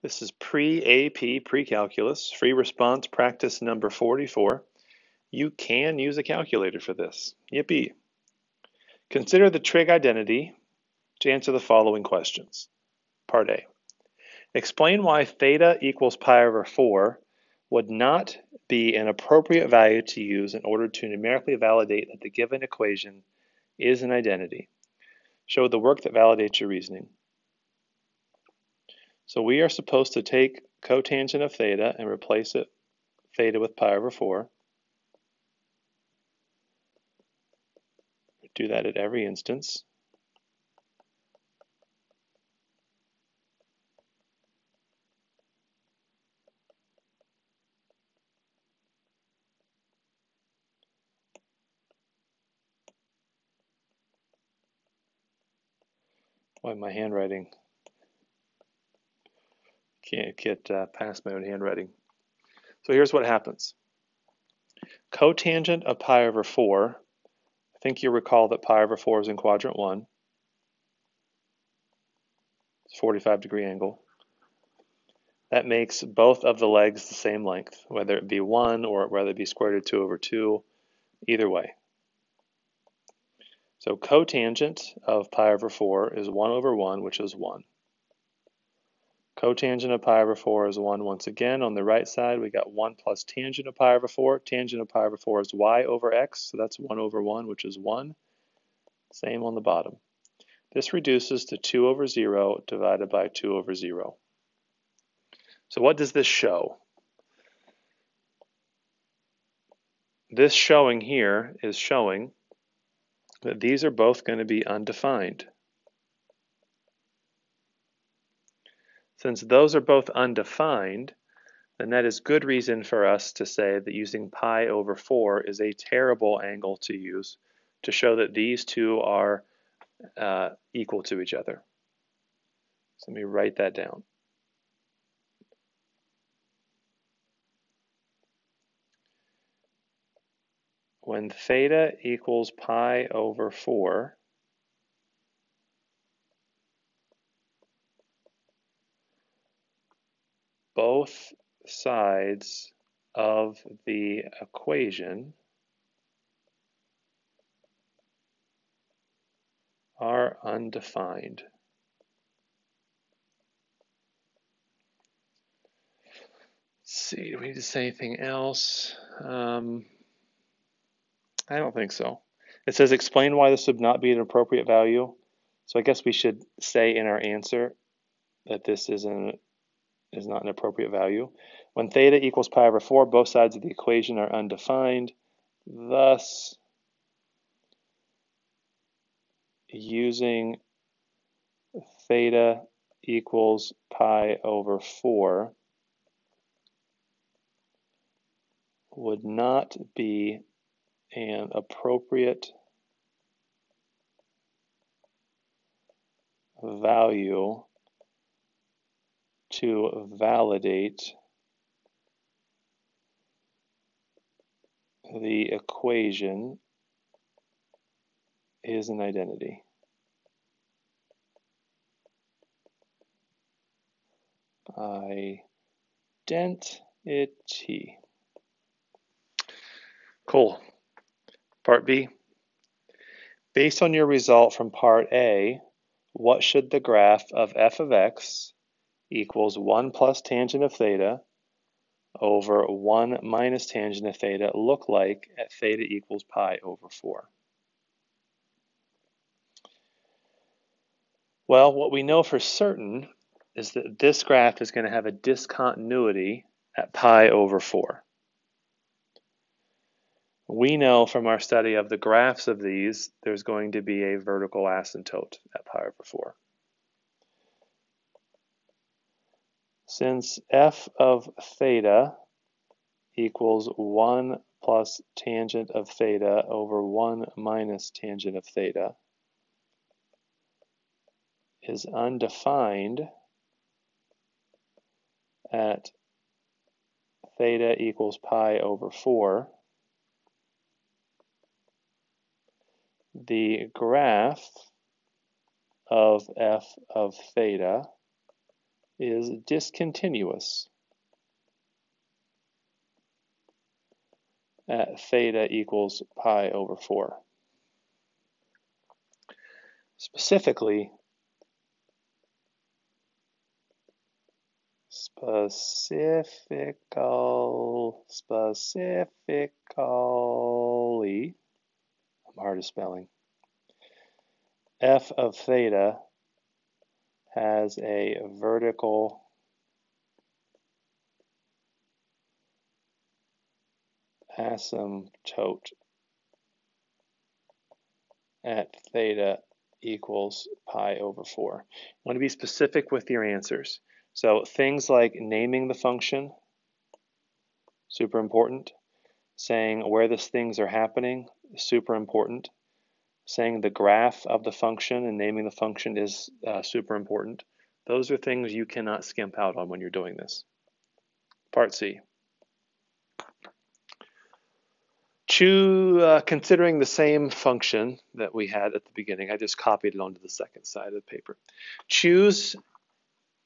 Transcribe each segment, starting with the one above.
This is pre-AP, pre-calculus, free response practice number 44. You can use a calculator for this. Yippee. Consider the trig identity to answer the following questions. Part A. Explain why theta equals pi over 4 would not be an appropriate value to use in order to numerically validate that the given equation is an identity. Show the work that validates your reasoning. So we are supposed to take cotangent of theta and replace it theta with pi over 4. Do that at every instance. Why my handwriting can't get past my own handwriting. So here's what happens. Cotangent of pi over 4, I think you recall that pi over 4 is in quadrant 1. It's a 45-degree angle. That makes both of the legs the same length, whether it be 1 or whether it be square root of 2 over 2, either way. So cotangent of pi over 4 is 1 over 1, which is 1. Cotangent of pi over 4 is 1 once again. On the right side, we got 1 plus tangent of pi over 4. Tangent of pi over 4 is y over x, so that's 1 over 1, which is 1. Same on the bottom. This reduces to 2 over 0 divided by 2 over 0. So what does this show? This showing here is showing that these are both going to be undefined. Since those are both undefined, then that is good reason for us to say that using pi over 4 is a terrible angle to use to show that these two are equal to each other. So let me write that down. When theta equals pi over 4, both sides of the equation are undefined. Let's see, do we need to say anything else? I don't think so. It says explain why this would not be an appropriate value. So I guess we should say in our answer that this is not an appropriate value. When theta equals pi over 4, both sides of the equation are undefined. Thus, using theta equals pi over 4 would not be an appropriate value to validate the equation is an identity. Identity. Cool. Part B. Based on your result from part A, what should the graph of f of x equals 1 plus tangent of theta over 1 minus tangent of theta look like at theta equals pi over 4? Well, what we know for certain is that this graph is going to have a discontinuity at pi over 4. We know from our study of the graphs of these, there's going to be a vertical asymptote at pi over 4. Since f of theta equals 1 plus tangent of theta over 1 minus tangent of theta is undefined at theta equals pi over 4, the graph of f of theta is discontinuous at theta equals pi over 4. Specifically, specifically, I'm hard at spelling, f of theta has a vertical asymptote at theta equals pi over 4. You want to be specific with your answers. So things like naming the function, super important. Saying where these things are happening, super important. Saying the graph of the function and naming the function is super important. Those are things you cannot skimp out on when you're doing this. Part C. Considering the same function that we had at the beginning, I just copied it onto the second side of the paper. Choose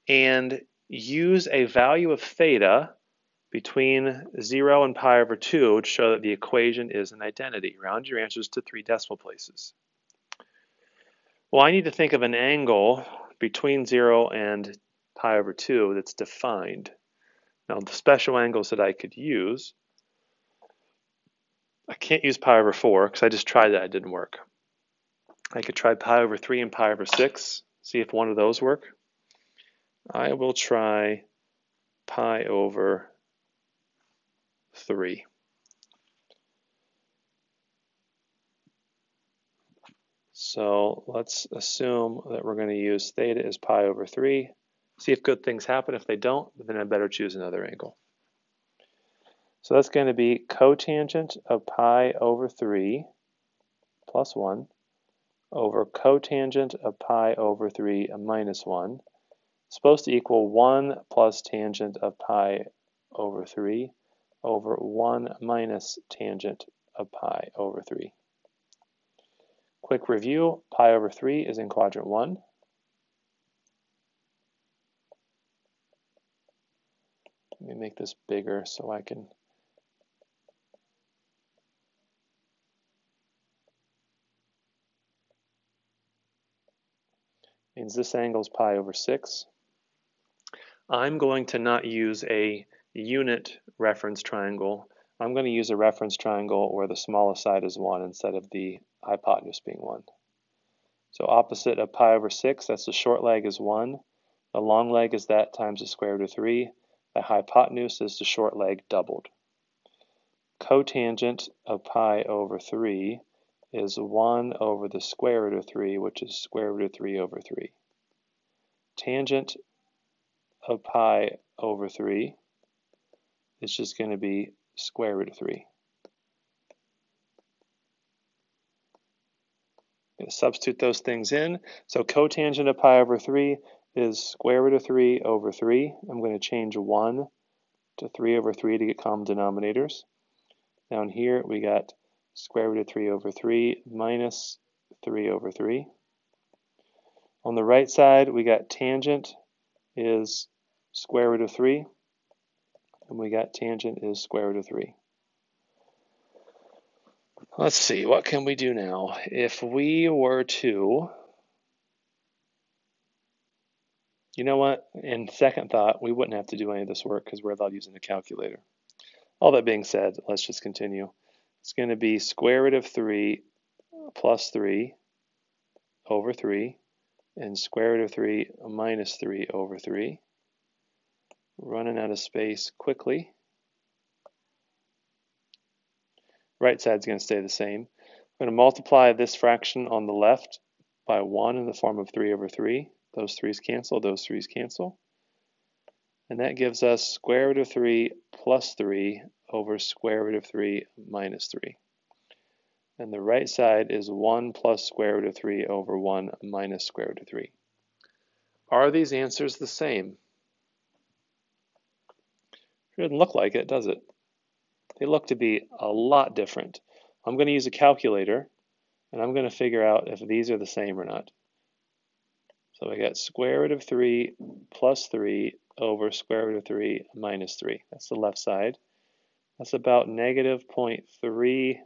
and use a value of theta between 0 and pi over 2 to show that the equation is an identity. Round your answers to 3 decimal places. Well, I need to think of an angle between 0 and pi over 2 that's defined. Now, the special angles that I could use, I can't use pi over 4 because I just tried that, it didn't work. I could try pi over 3 and pi over 6, see if one of those work. I will try pi over 3. So let's assume that we're going to use theta as pi over 3. See if good things happen. If they don't, then I better choose another angle. So that's going to be cotangent of pi over 3 plus 1 over cotangent of pi over 3 minus 1. It's supposed to equal 1 plus tangent of pi over 3 over 1 minus tangent of pi over 3. Quick review, pi over 3 is in quadrant 1. Let me make this bigger so I can means this angle is pi over 6. I'm going to not use a unit reference triangle. I'm going to use a reference triangle where the smallest side is 1 instead of the hypotenuse being 1. So opposite of pi over 6, that's the short leg is 1. The long leg is that times the square root of 3. The hypotenuse is the short leg doubled. Cotangent of pi over 3 is 1 over the square root of 3, which is square root of 3 over 3. Tangent of pi over 3 is just going to be square root of 3. I'm going to substitute those things in. So cotangent of pi over 3 is square root of 3 over 3. I'm going to change 1 to 3 over 3 to get common denominators. Down here we got square root of 3 over 3 minus 3 over 3. On the right side we got tangent is square root of 3, and we got tangent is square root of 3. Let's see, what can we do now? If we were to, you know what, in second thought, we wouldn't have to do any of this work because we're allowed using a calculator. All that being said, let's just continue. It's going to be square root of 3 plus 3 over 3 and square root of 3 minus 3 over 3. Running out of space quickly. Right side's going to stay the same. I'm going to multiply this fraction on the left by 1 in the form of 3 over 3. Those 3's cancel, those 3's cancel. And that gives us square root of 3 plus 3 over square root of 3 minus 3. And the right side is 1 plus square root of 3 over 1 minus square root of 3. Are these answers the same? It doesn't look like it, does it? They look to be a lot different. I'm going to use a calculator, and I'm going to figure out if these are the same or not. So we got square root of 3 plus 3 over square root of 3 minus 3. That's the left side. That's about negative 0.3,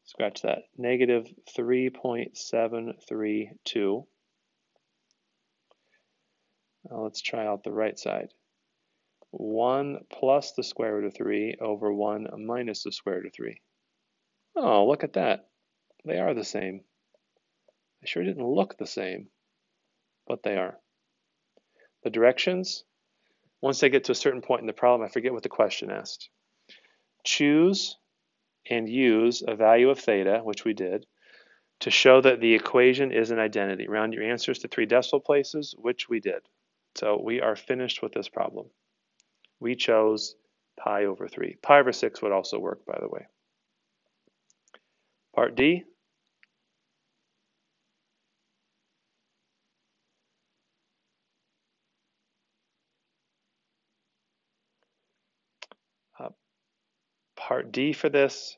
scratch that, negative 3.732. Now let's try out the right side. 1 plus the square root of 3 over 1 minus the square root of 3. Oh, look at that. They are the same. They sure didn't look the same, but they are. The directions, once I get to a certain point in the problem, I forget what the question asked. Choose and use a value of theta, which we did, to show that the equation is an identity. Round your answers to 3 decimal places, which we did. So we are finished with this problem. We chose pi over 3. Pi over 6 would also work, by the way. Part D. Part D for this,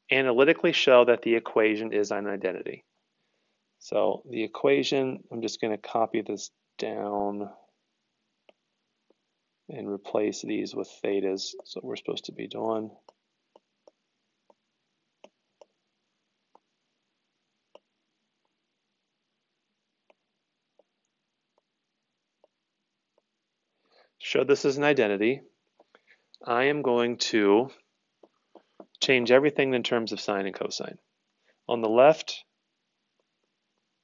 analytically show that the equation is an identity. So the equation, I'm just going to copy this down and replace these with thetas. So we're supposed to be doing. Show this is an identity. I am going to change everything in terms of sine and cosine. On the left,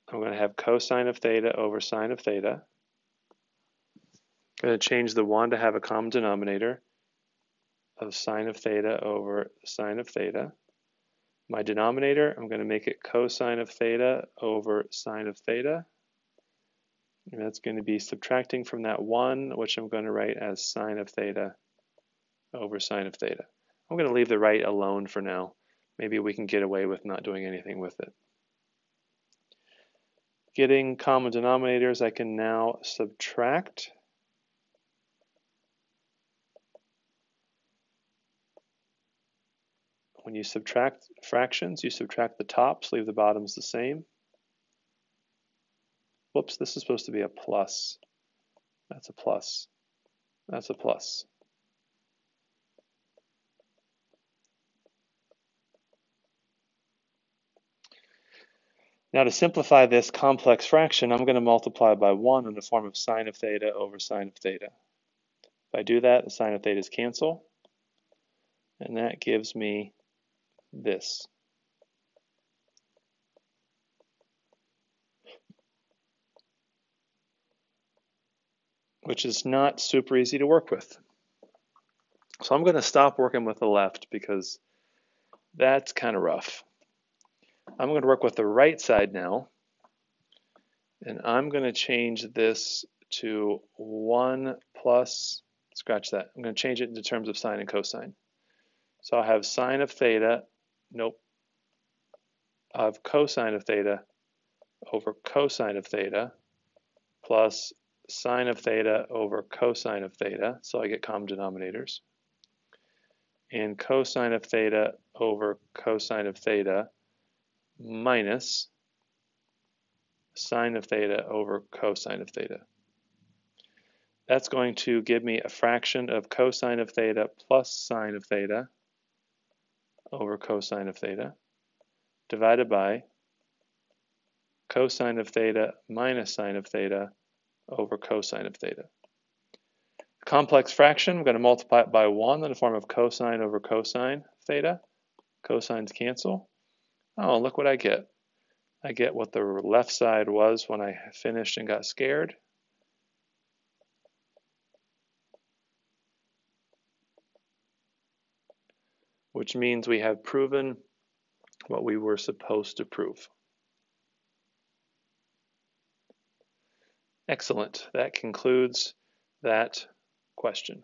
I'm going to have cosine of theta over sine of theta. I'm going to change the 1 to have a common denominator of sine of theta over sine of theta. My denominator, I'm going to make it cosine of theta over sine of theta. And that's going to be subtracting from that 1, which I'm going to write as sine of theta over sine of theta. I'm going to leave the right alone for now. Maybe we can get away with not doing anything with it. Getting common denominators, I can now subtract. When you subtract fractions, you subtract the tops, leave the bottoms the same. Whoops, this is supposed to be a plus. That's a plus. That's a plus. Now to simplify this complex fraction, I'm going to multiply by 1 in the form of sine of theta over sine of theta. If I do that, the sine of thetas cancel, and that gives me this. Which is not super easy to work with. So I'm going to stop working with the left because that's kind of rough. I'm going to work with the right side now, and I'm going to change this to 1 plus, scratch that. I'm going to change it into terms of sine and cosine. So I have sine of theta, nope, I have cosine of theta over cosine of theta plus sine of theta over cosine of theta, so I get common denominators, and cosine of theta over cosine of theta minus sine of theta over cosine of theta. That's going to give me a fraction of cosine of theta plus sine of theta over cosine of theta divided by cosine of theta minus sine of theta over cosine of theta. Complex fraction, I'm going to multiply it by 1 in the form of cosine over cosine theta. Cosines cancel. Oh, look what I get. I get what the left side was when I finished and got scared. Which means we have proven what we were supposed to prove. Excellent. That concludes that question.